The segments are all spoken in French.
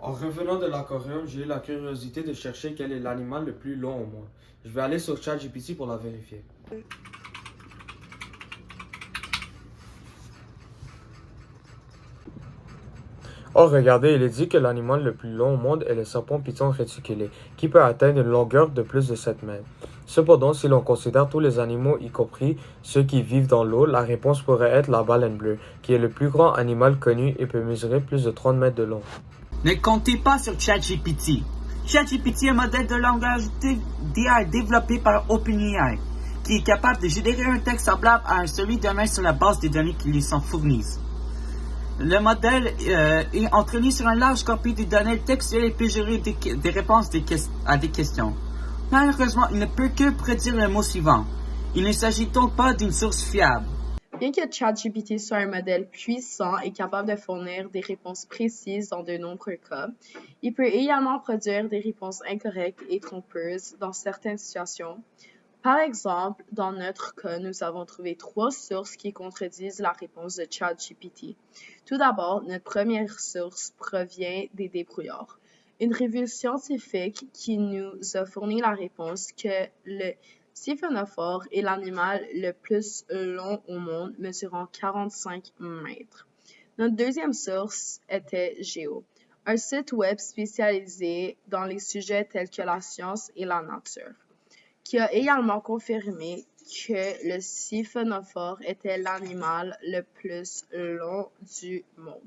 En revenant de l'aquarium, j'ai eu la curiosité de chercher quel est l'animal le plus long au monde. Je vais aller sur ChatGPT pour la vérifier. Oh, regardez, il est dit que l'animal le plus long au monde est le serpent python réticulé, qui peut atteindre une longueur de plus de 7 mètres. Cependant, si l'on considère tous les animaux, y compris ceux qui vivent dans l'eau, la réponse pourrait être la baleine bleue, qui est le plus grand animal connu et peut mesurer plus de 30 mètres de long. Ne comptez pas sur ChatGPT. ChatGPT est un modèle de langage d'IA développé par OpenAI, qui est capable de générer un texte semblable à celui d'un sur la base des données qui lui sont fournies. Le modèle est entraîné sur un large corpus de données textuelles et peut gérer des réponses à des questions. Malheureusement, il ne peut que prédire le mot suivant. Il ne s'agit donc pas d'une source fiable. Bien que ChatGPT soit un modèle puissant et capable de fournir des réponses précises dans de nombreux cas, il peut également produire des réponses incorrectes et trompeuses dans certaines situations. Par exemple, dans notre cas, nous avons trouvé 3 sources qui contredisent la réponse de ChatGPT. Tout d'abord, notre première source provient des débrouillards, une revue scientifique qui nous a fourni la réponse que le siphonophore est l'animal le plus long au monde, mesurant 45 mètres. Notre deuxième source était Géo, un site web spécialisé dans les sujets tels que la science et la nature, qui a également confirmé que le siphonophore était l'animal le plus long du monde.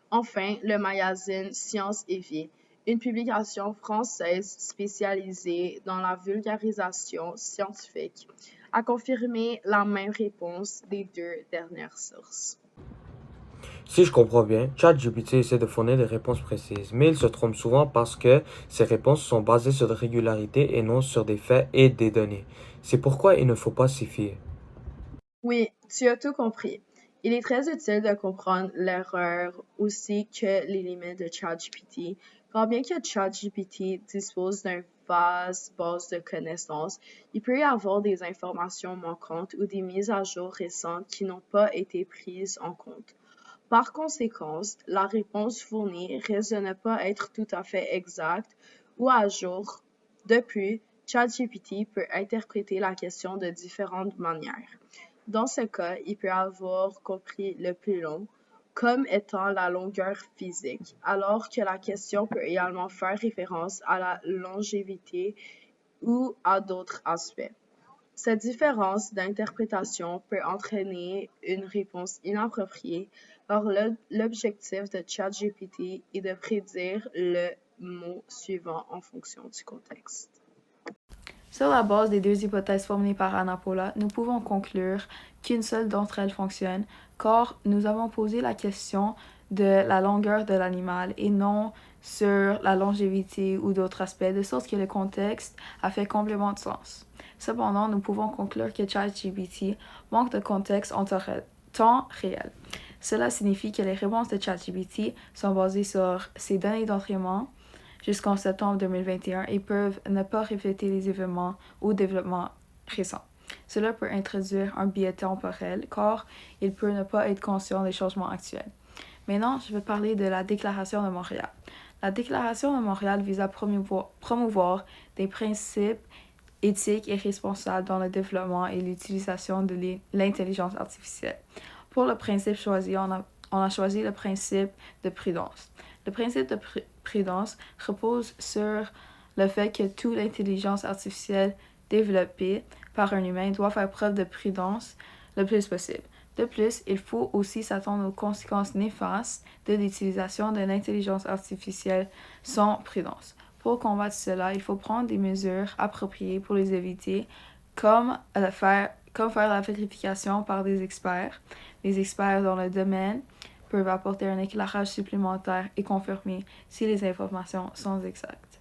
Enfin, le magazine Science et Vie, une publication française spécialisée dans la vulgarisation scientifique, a confirmé la même réponse des 2 dernières sources. Si je comprends bien, ChatGPT essaie de fournir des réponses précises, mais il se trompe souvent parce que ses réponses sont basées sur des régularités et non sur des faits et des données. C'est pourquoi il ne faut pas s'y fier. Oui, tu as tout compris. Il est très utile de comprendre l'erreur aussi que les limites de ChatGPT, car bien que ChatGPT dispose d'une vaste base de connaissances, il peut y avoir des informations manquantes ou des mises à jour récentes qui n'ont pas été prises en compte. Par conséquent, la réponse fournie risque de ne pas être tout à fait exacte ou à jour. De plus, ChatGPT peut interpréter la question de différentes manières. Dans ce cas, il peut avoir compris le plus long comme étant la longueur physique, alors que la question peut également faire référence à la longévité ou à d'autres aspects. Cette différence d'interprétation peut entraîner une réponse inappropriée, car l'objectif de ChatGPT est de prédire le mot suivant en fonction du contexte. Sur la base des 2 hypothèses formulées par Anna Paula, nous pouvons conclure qu'une seule d'entre elles fonctionne, car nous avons posé la question de la longueur de l'animal et non sur la longévité ou d'autres aspects, de sorte que le contexte a fait complètement de sens. Cependant, nous pouvons conclure que ChatGPT manque de contexte en temps réel. Cela signifie que les réponses de ChatGPT sont basées sur ses données d'entraînement jusqu'en septembre 2021 et peuvent ne pas refléter les événements ou développements récents. Cela peut introduire un biais temporel car il peut ne pas être conscient des changements actuels. Maintenant, je vais parler de la Déclaration de Montréal. La Déclaration de Montréal vise à promouvoir des principes éthiques et responsables dans le développement et l'utilisation de l'intelligence artificielle. Pour le principe choisi, on a choisi le principe de prudence. Le principe de prudence repose sur le fait que toute l'intelligence artificielle développée par un humain doit faire preuve de prudence le plus possible. De plus, il faut aussi s'attendre aux conséquences néfastes de l'utilisation de l'intelligence artificielle sans prudence. Pour combattre cela, il faut prendre des mesures appropriées pour les éviter, comme faire la vérification par des experts. Les experts dans le domaine peuvent apporter un éclairage supplémentaire et confirmer si les informations sont exactes.